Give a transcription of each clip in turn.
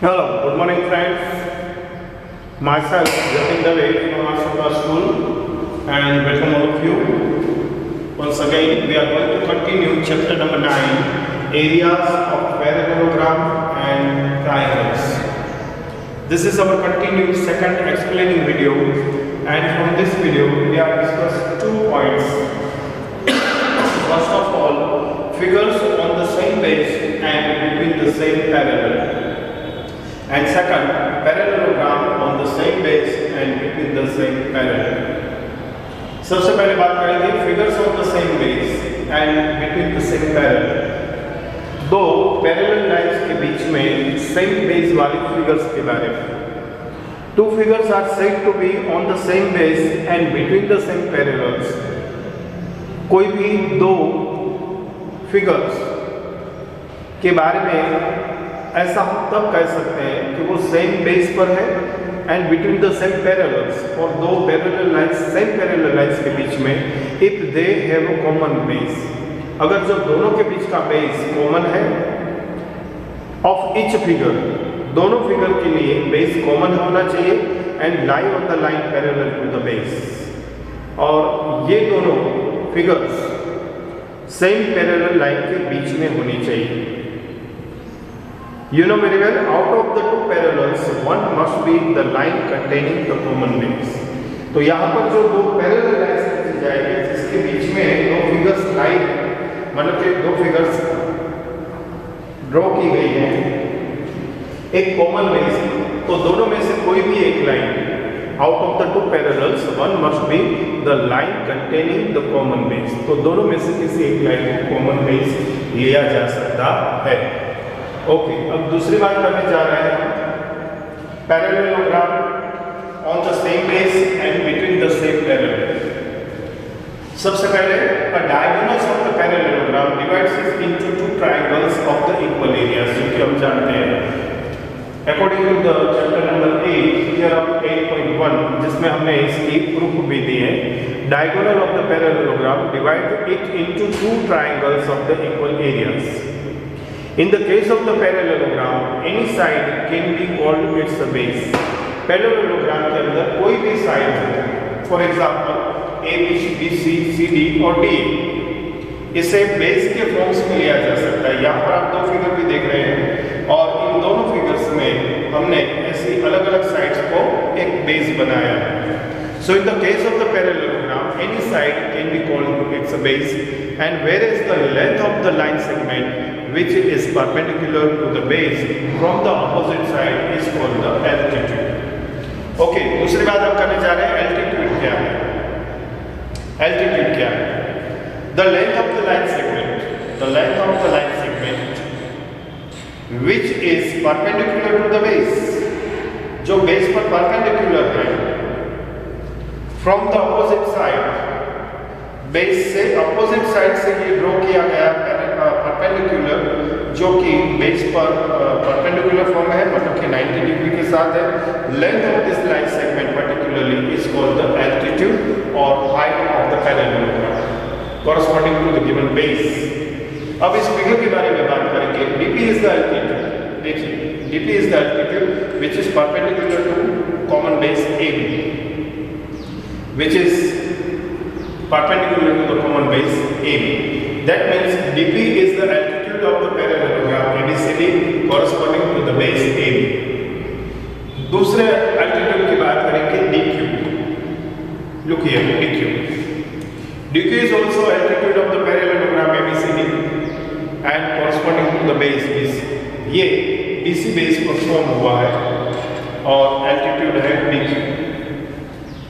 Hello, good morning friends. Myself Jatin Dave from Ashokar School and welcome all of you. Once again we are going to continue chapter number 9, areas of parallelogram and triangles. This is our continued second explaining video, and from this video we have discussed 2 points. First of all, figures on the same base and between the same parallel. And second, parallelogram on the same base and between the same parallel. सबसे पहले बात करेंगे figures of the same base and between the same parallel. दो parallel lines के बीच में same base वाली figures के बारे में। Two figures are said to be on the same base and between the same parallels. कोई भी दो फिगर्स के बारे में ऐसा हम तब कह सकते हैं कि वो सेम बेस पर है and between the same parallels, और दो parallel lines same parallel lines के बीच में if they have a common base. अगर जो दोनों के बीच का बेस कॉमन है ऑफ ईच फिगर, दोनों फिगर के लिए बेस कॉमन होना चाहिए and lie on the line parallel to the base, और ये दोनों फिगर्स सेम पैरेलल लाइन के बीच में होनी चाहिए। You know very well, out of the two parallels, one must be the line containing the common base. तो यहाँ पर जो दो पैरेलल लाइंस खींची जाएगी जिसके बीच में दो फिगर्स लाइन मतलब कि दो फिगर्स ड्रॉ की गई है एक कॉमन बेस, तो दोनों में से कोई भी एक line out of the two parallels one must be the line containing the common base. तो दोनों में से किसी एक लाइन को कॉमन बेस लिया जा सकता है। ओके, अब दूसरी बात करने जा रहे हैं parallelogram on the same base and between the same parallel. सबसे पहले a diagonals of the parallelogram divides it into two triangles of the equal areas, जो कि हम जानते हैं according to the chapter number 8 figure of 8.1, जिसमें हमने इसकी प्रूफ भी दी है। Diagonal of the parallelogram divide it into two triangles of the equal areas. In the case of the parallelogram, any side can be called its base. Parallelogram के अंदर कोई भी side, for example A B C C D और D, इसे base के forms में लिया जा सकता है। यहाँ पर आप दो फिगर भी देख रहे हैं और इन दोनों फिगर्स में हमने ऐसी अलग अलग साइड्स को एक बेस बनाया है। So in the case of the parallelogram, any side can be called its base, and whereas the length of the line segment which is perpendicular to the base from the opposite side is called the altitude. Okay, दूसरी बात हम करने जा रहे हैं altitude क्या है। Altitude क्या है? The length of the line segment, the length of the line segment which is perpendicular to the base, जो बेस पर perpendicular है, from the opposite side, base से अपोजिट साइड से ये ड्रॉ किया गया परपेंडिकुलर, जो कि बेस पर परपेंडिकुलर फॉर्म है, मतलब कि 90 डिग्री के साथ है। Length of this line segment particularly is called the altitude और height of the parallelogram corresponding to the given base. अब इस फिगर के बारे में बात करेंगे। DP is the altitude. देखिए, DP is the altitude which is perpendicular to common base AB, which is perpendicular to the common base AB. That means dP is the altitude of the parallelogram ABCD corresponding to the base AB. दूसरे altitude की बात करेंगे DQ. Look here, DQ. DQ is also altitude of the parallelogram ABCD and corresponding to the base BC. ये BC base पर form हुआ है और altitude है DQ।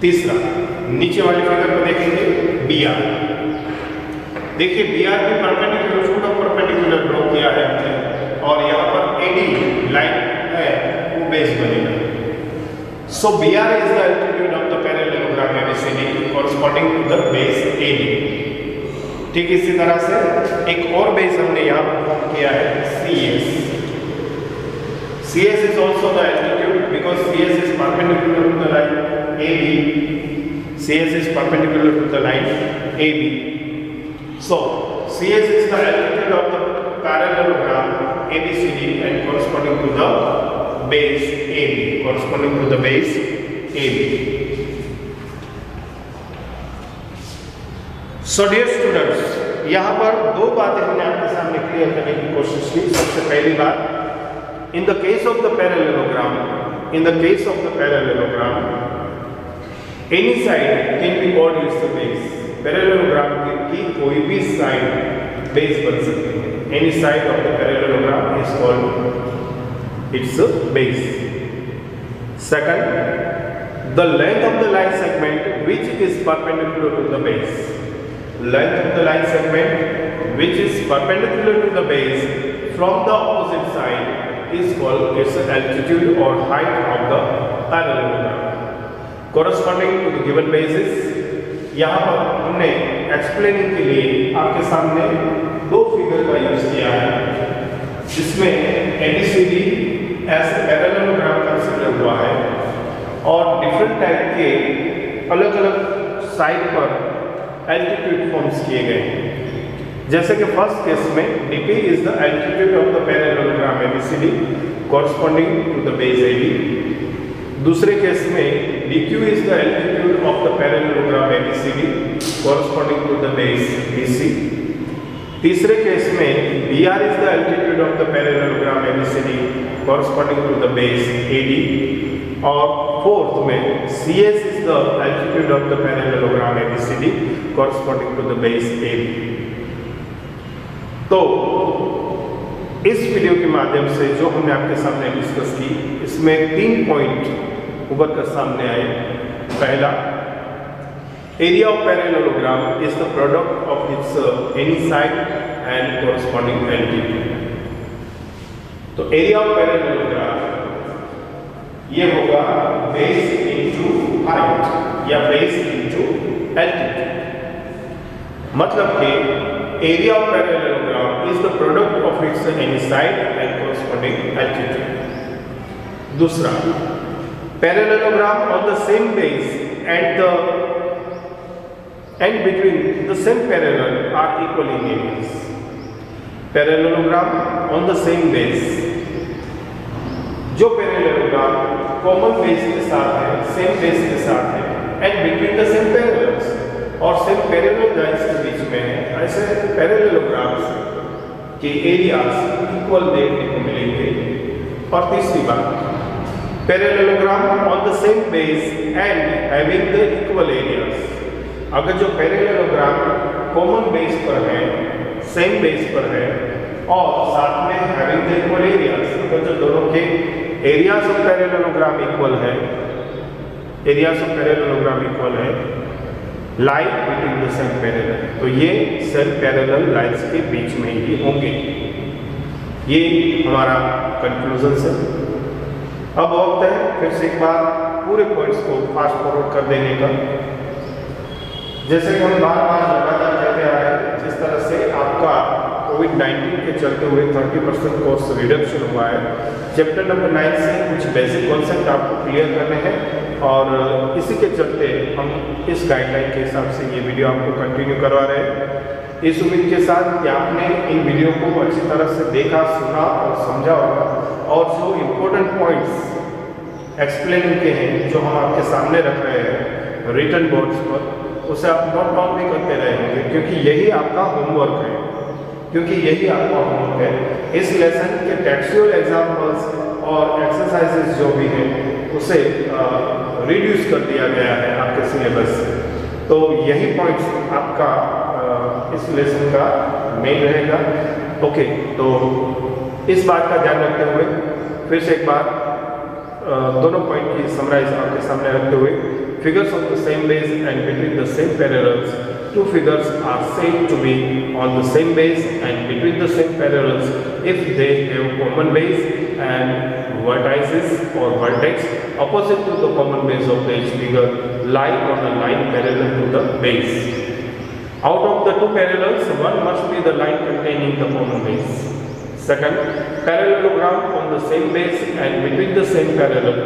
तीसरा, नीचे वाले फिगर को देखेंगे BR। देखिए BR भी perpendicular foot of perpendicular draw किया है हमने, और यहाँ पर AD लाइन है वो बेस बनेगा। So BR is the altitude of the parallelogram ABCD corresponding to the base AD। ठीक इसी तरह से एक और बेस हमने यहाँ पर फॉर्म किया है CS। CS is also the altitude because CS is perpendicular to the line AB. CS is perpendicular to the line AB. So CS is the altitude of the parallelogram ABCD and corresponding to the base AB, corresponding to the base AB. So dear students, यहाँ पर दो बातें हमने आपके सामने clear करने की कोशिश की. सबसे पहली बात, in the case of the parallelogram, any side can be called its base. Parallelogram की कोई भी साइड बेस बन सकती है. Any side of the parallelogram is called its base. Second, the length of the line segment which is perpendicular to the base. Length of the line segment which is perpendicular to the base from the opposite side is called its altitude or height of the parallelogram. Corresponding to the given bases, यहाँ पर हमने explaining के लिए आपके सामने दो figure का use किया है, जिसमें ABCD एज पैरेललोग्राम कंसीडर हुआ है और डिफरेंट टाइप के अलग अलग साइड पर एल्टीट्यूड फॉर्म्स किए गए हैं. जैसे कि फर्स्ट केस में DP is the altitude of the parallelogram ABCD corresponding to the base AB. दूसरे केस में DQ is the altitude of the parallelogram ABCD corresponding to the base BC. तीसरे case में BR is the altitude of the parallelogram ABCD corresponding to the base AD. और fourth में CS is the altitude of the parallelogram ABCD corresponding to the base AB. तो इस video के माध्यम से जो हमने आपके सामने डिस्कस की, इसमें 3 पॉइंट उभर कर सामने आए. पहला, area of parallelogram is the product of its any side and corresponding altitude. तो एरिया ऑफ पैरेललोग्राम ये होगा बेस इनटू हाइट या बेस इनटू एल्टीट्यूड. मतलब कि area of parallelogram is the product of its any side and corresponding altitude. दूसरा, parallelogram on the same base and between the same parallel are equal in areas. Parallelogram on the same base, जो parallelogram common base के साथ है, same base के साथ है, and between the same parallels और same parallel lines के बीच में है, ऐसे पैरेललोग्राम्स के एरियाज इक्वल देखने को मिलेंगे. और तीसरी बात, parallelogram on the same base and having the equal areas. अगर जो पैरेललोग्राम कॉमन बेस पर है, सेम बेस पर है और साथ में हैविंग द इक्वल एरियाज, अगर जो दोनों के एरियाज ऑफ पैरेललोग्राम इक्वल है, lie between the same parallel, तो ये सेम पैरेलल लाइंस के बीच में ही होंगे. ये हमारा कंक्लूजन है. अब वक्त है फिर से एक बार पूरे पॉइंट्स को फास्ट फॉरवर्ड कर देने का. जैसे कि हम बार बार लगातार कहते आ रहे हैं, जिस तरह से आपका कोविड-19 के चलते हुए 30% कोर्स रिडक्शन हुआ है, चैप्टर नंबर 9 से कुछ बेसिक कॉन्सेप्ट आपको क्लियर करने हैं और इसी के चलते हम इस गाइडलाइन के हिसाब से ये वीडियो आपको कंटिन्यू करवा रहे हैं, इस उम्मीद के साथ कि आपने इन वीडियो को अच्छी तरह से देखा, सुना और समझा होगा और जो इम्पोर्टेंट पॉइंट्स एक्सप्लेनिंग के हैं जो हम आपके सामने रख रहे हैं रिटन बोर्ड्स पर, उसे आप नोट डाउन भी करते रहेंगे क्योंकि यही आपका होमवर्क है. इस लेसन के टेक्सचुअल एग्जाम्पल्स और एक्सरसाइजेस जो भी हैं उसे रिड्यूस कर दिया गया है आपके सिलेबस से. तो यही पॉइंट्स आपका इस लेसन का मेन रहेगा. ओके, तो इस बात का ध्यान रखते हुए फिर से एक बार दोनों पॉइंट की समराइज आपके सामने रखते हुए, figures of the same base and between the same parallels, two figures are said to be on the same base and between the same parallels if they have common base and vertices or vertex opposite to the common base of each figure lie on a line parallel to the base. Out of the two parallels, one must be the line containing the common base. Second, parallelogram on the same base and between the same parallel,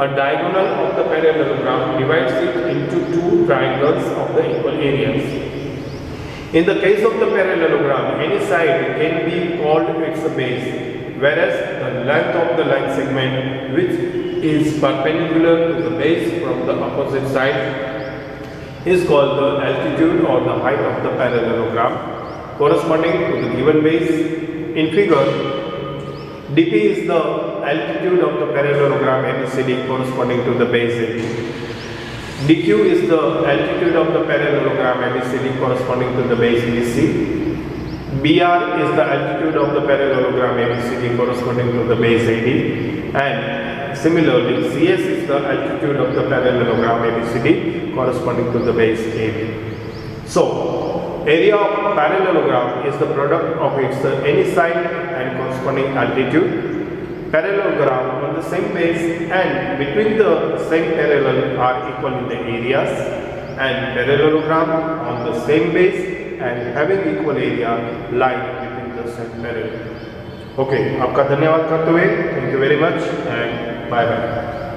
a diagonal of the parallelogram divides it into two triangles of the equal areas. In the case of the parallelogram, any side can be called its base whereas the length of the line segment which is perpendicular to the base from the opposite side is called the altitude or the height of the parallelogram corresponding to the given base. In figure, dP is the altitude of the parallelogram ABCD corresponding to the base AB. dQ is the altitude of the parallelogram ABCD corresponding to the base BC. BR is the altitude of the parallelogram ABCD corresponding to the base AD, and similarly CS is the altitude of the parallelogram ABCD corresponding to the base AB. So, area of parallelogram is the product of its any side and corresponding altitude. Parallelogram on the same base and between the same parallel are equal in the areas, and parallelogram on the same base and having equal area lie between the same parallel. Okay, आपका धन्यवाद करते हुए, thank you very much and bye bye.